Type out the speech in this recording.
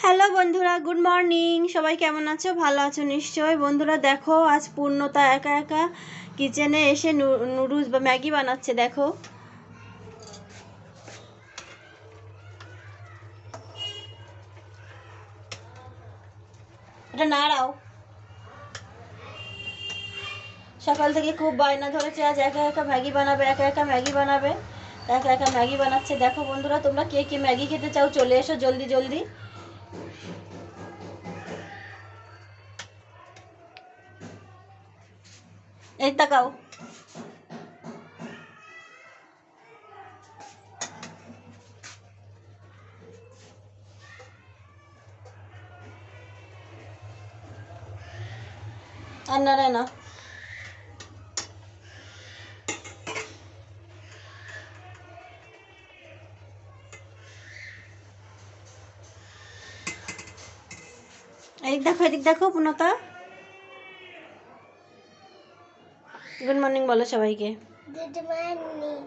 Hello বন্ধুরা, good morning. সবাই কেমন আছো? ভালো আছো নিশ্চয়ই। বন্ধুরা দেখো, আজ পূর্ণতা একা একা কিচেনে এসে নুডলস বা ম্যাগি বানাচ্ছে। দেখো, এটা নাড়াও। সকাল থেকে খুব বায়না ধরেছে, আজ একা একা ম্যাগি বানাবে, একা একা ম্যাগি বানাবে। একা একা ম্যাগি বানাচ্ছে। দেখো বন্ধুরা, তোমরা কে কে ম্যাগি খেতে চাও চলে এসো জলদি জলদি। এই তাকাও। আর নাড়ে না। এদিক দেখো পূর্ণতা। গুড মর্নিং বলো সবাইকে। Good morning.